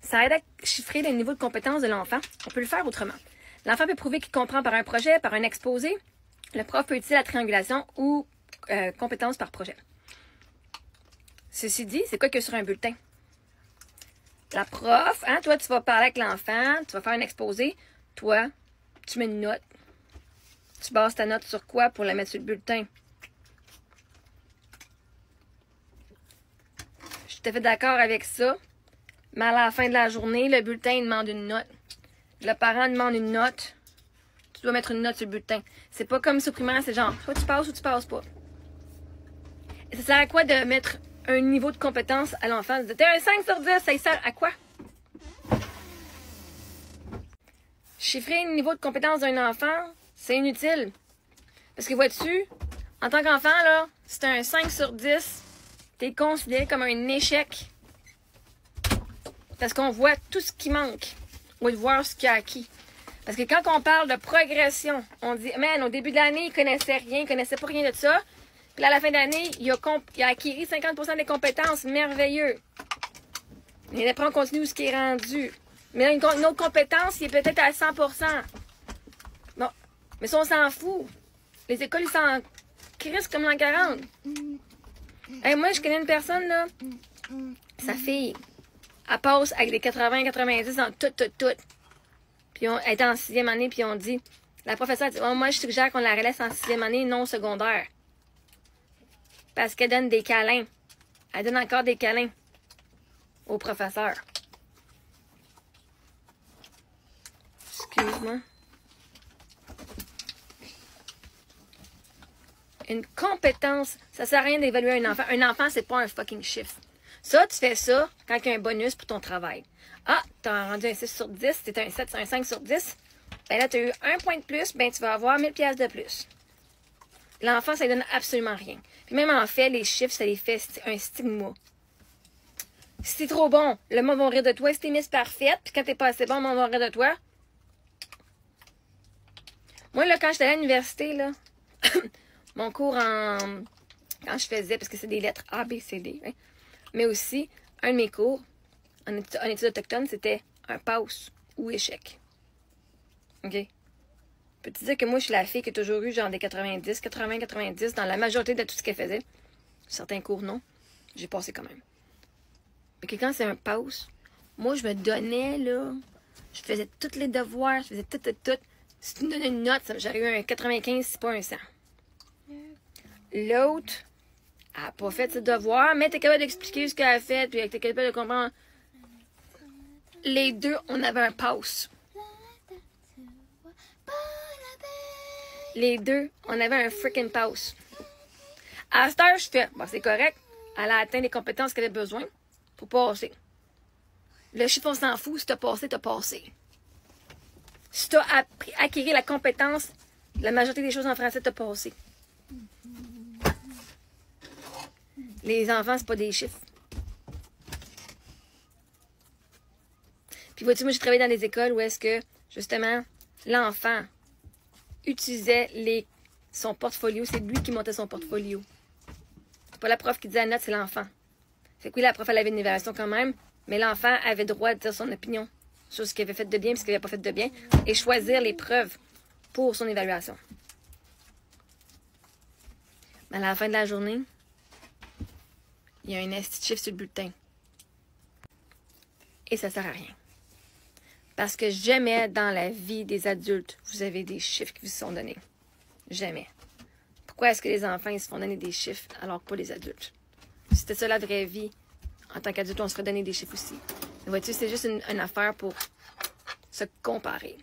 Ça aide à chiffrer le niveau de compétence de l'enfant. On peut le faire autrement. L'enfant peut prouver qu'il comprend par un projet, par un exposé. Le prof peut utiliser la triangulation ou compétence par projet. Ceci dit, c'est quoi que sur un bulletin? La prof, hein, toi, tu vas parler avec l'enfant, tu vas faire un exposé. Toi, tu mets une note. Tu bases ta note sur quoi pour la mettre sur le bulletin? Je suis tout à fait d'accord avec ça. Mais à la fin de la journée, le bulletin demande une note. Le parent demande une note. Tu dois mettre une note sur le bulletin. C'est pas comme ça au primaire, c'est genre, soit tu passes ou tu passes pas. Et ça sert à quoi de mettre un niveau de compétence à l'enfant? T'as un 5 sur 10, ça sert à quoi? Chiffrer le niveau de compétence d'un enfant, c'est inutile. Parce que vois-tu, en tant qu'enfant, là, si t'as un 5 sur 10, t'es considéré comme un échec. Parce qu'on voit tout ce qui manque. Ou de voir ce qu'il a acquis. Parce que quand on parle de progression, on dit, man, au début de l'année, il connaissait rien, il connaissait pas rien de ça. Puis là, à la fin de l'année, il a acquis 50% des compétences. Merveilleux. Mais après, on continue où ce qui est rendu. Mais là, une autre compétence, il est peut-être à 100%. Bon. Mais ça, on s'en fout. Les écoles, ils s'en crissent comme l'an 40. Hey, moi, je connais une personne, là. Sa fille, elle passe avec des 80-90 dans tout. Puis elle était en 6e année, puis on dit, la professeure dit, oh, moi, je suggère qu'on la relaisse en 6e année, non secondaire. Parce qu'elle donne des câlins. Elle donne encore des câlins aux professeurs. Excuse-moi. Une compétence, ça sert à rien d'évaluer un enfant. Un enfant, c'est pas un fucking chiffre. Ça, tu fais ça quand il y a un bonus pour ton travail. Ah, t'as rendu un 6 sur 10, c'était un 7, un 5 sur 10. Ben là, tu as eu un point de plus, ben tu vas avoir 1000 pièces de plus. L'enfant, ça ne donne absolument rien. Puis même en fait, les chiffres, ça les fait un stigma. Si t'es trop bon, le monde va rire de toi. Si t'es Miss Parfaite, puis quand t'es pas assez bon, le monde va rire de toi. Moi, là, quand j'étais à l'université, là, mon cours quand je faisais, parce que c'est des lettres A, B, C, D, hein, mais aussi, un de mes cours, en études autochtones, c'était un passe ou échec. OK? Peux-tu dire que moi, je suis la fille qui a toujours eu genre des 90, 80, 90 dans la majorité de tout ce qu'elle faisait. Certains cours, non. J'ai passé quand même. Mais que quand c'est un passe, moi, je me donnais, là, je faisais tous les devoirs, je faisais tout. Si tu me donnais une note, j'aurais eu un 95, c'est pas un 100. L'autre, elle n'a pas fait ses devoirs, mais t'es capable d'expliquer ce qu'elle a fait, puis t'es capable de comprendre. Les deux, on avait un passe. Les deux, on avait un freaking passe. À cette heure, je fais, bon, c'est correct. Elle a atteint les compétences qu'elle avait besoin pour passer. Le chiffre, on s'en fout. Si t'as passé, t'as passé. Si t'as acquis la compétence, la majorité des choses en français, t'as passé. Les enfants, c'est pas des chiffres. Puis vois-tu, moi, j'ai travaillé dans des écoles où est-ce que, justement, l'enfant utilisait son portfolio. C'est lui qui montait son portfolio. C'est pas la prof qui disait la note, c'est l'enfant. Fait que oui, la prof, elle avait une évaluation quand même, mais l'enfant avait droit de dire son opinion sur ce qu'il avait fait de bien et ce qu'il n'avait pas fait de bien et choisir les preuves pour son évaluation. Mais à la fin de la journée, il y a un esti de chiffre sur le bulletin. Et ça sert à rien. Parce que jamais dans la vie des adultes, vous avez des chiffres qui vous sont donnés. Jamais. Pourquoi est-ce que les enfants ils se font donner des chiffres alors que pas les adultes? Si c'était ça la vraie vie, en tant qu'adulte, on se ferait donner des chiffres aussi. Mais vois-tu, c'est juste une affaire pour se comparer.